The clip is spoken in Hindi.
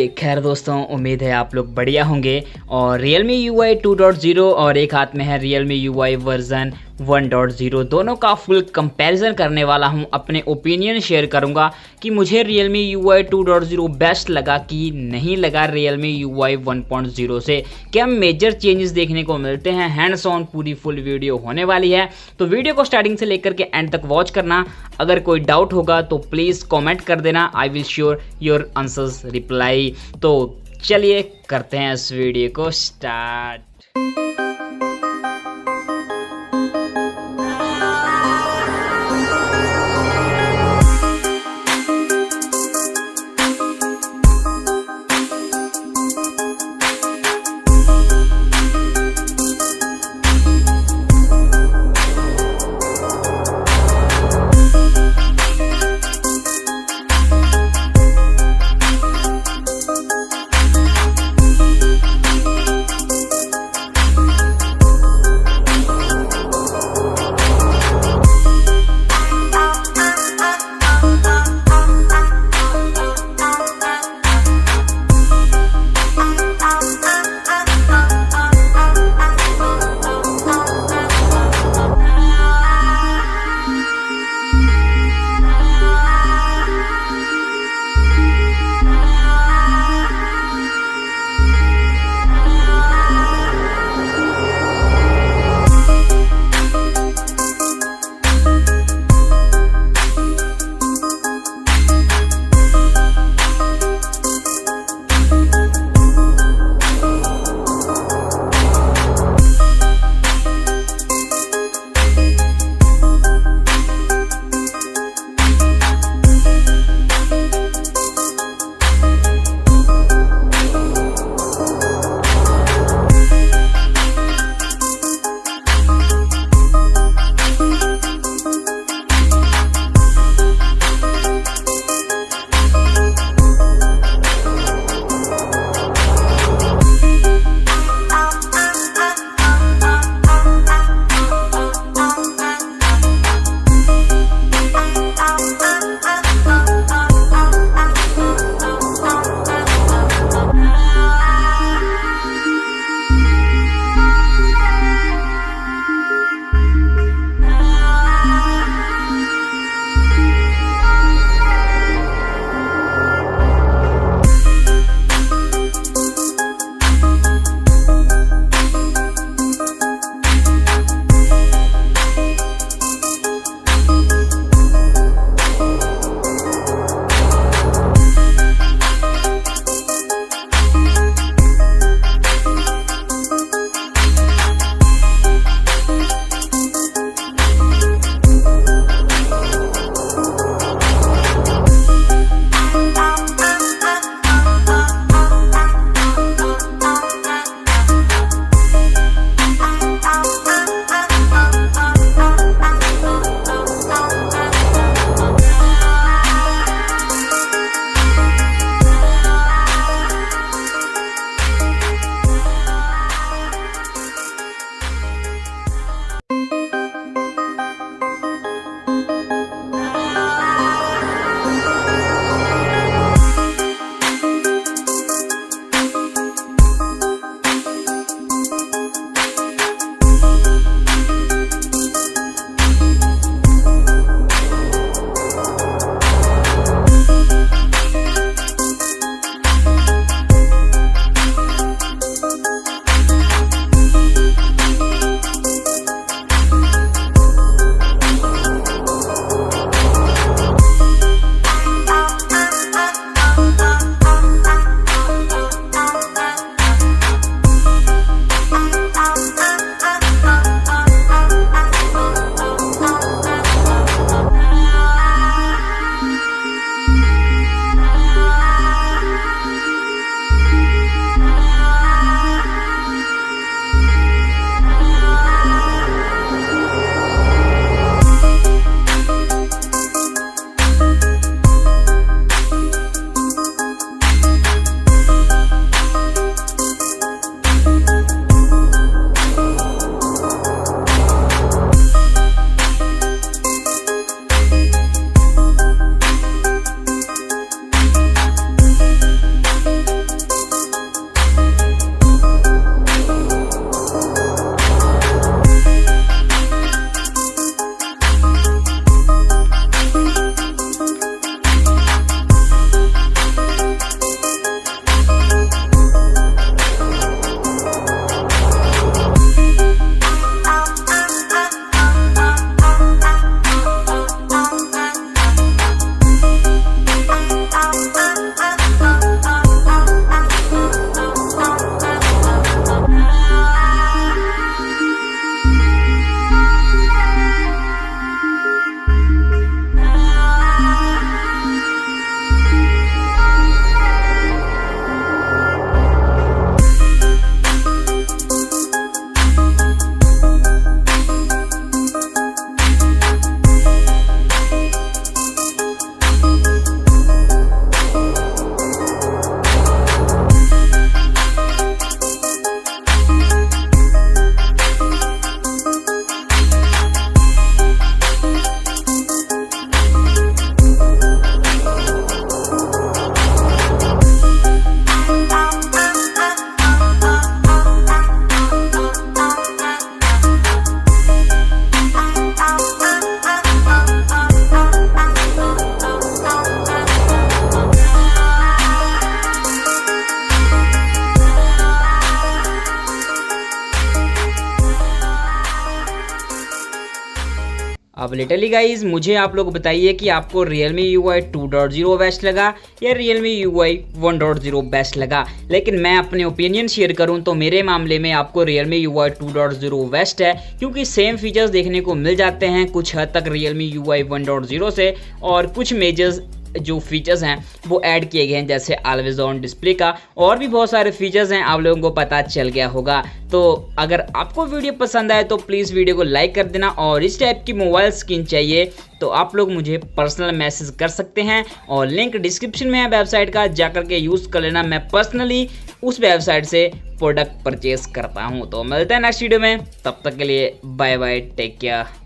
खैर दोस्तों, उम्मीद है आप लोग बढ़िया होंगे। और Realme UI 2.0 और एक हाथ में है Realme UI वर्जन 1.0, दोनों का फुल कंपैरिजन करने वाला हूं। अपने ओपिनियन शेयर करूंगा कि मुझे Realme UI 2.0 बेस्ट लगा कि नहीं लगा Realme UI 1.0 से। क्या मेजर चेंजेस देखने को मिलते हैं, हैंड्स ऑन पूरी फुल वीडियो होने वाली है, तो वीडियो को स्टार्टिंग से लेकर के एंड तक वॉच करना। अगर कोई डाउट होगा तो प्लीज़ कॉमेंट कर देना, I will sure your answers reply. तो चलिए करते हैं इस वीडियो को स्टार्ट। अब लिटरली गाइज मुझे आप लोग बताइए कि आपको Realme UI 2.0 बेस्ट लगा या Realme UI 1.0 बेस्ट लगा। लेकिन मैं अपने ओपिनियन शेयर करूं तो मेरे मामले में आपको Realme UI 2.0 बेस्ट है, क्योंकि सेम फीचर्स देखने को मिल जाते हैं कुछ हद तक Realme UI 1.0 से, और कुछ मेजर्स जो फीचर्स हैं वो ऐड किए गए हैं, जैसे ऑलवेज ऑन डिस्प्ले का और भी बहुत सारे फीचर्स हैं, आप लोगों को पता चल गया होगा। तो अगर आपको वीडियो पसंद आए तो प्लीज़ वीडियो को लाइक कर देना, और इस टाइप की मोबाइल स्क्रीन चाहिए तो आप लोग मुझे पर्सनल मैसेज कर सकते हैं, और लिंक डिस्क्रिप्शन में है वेबसाइट का, जाकर के यूज़ कर लेना। मैं पर्सनली उस वेबसाइट से प्रोडक्ट परचेज करता हूँ। तो मिलते हैं नेक्स्ट वीडियो में, तब तक के लिए बाय बाय, टेक केयर।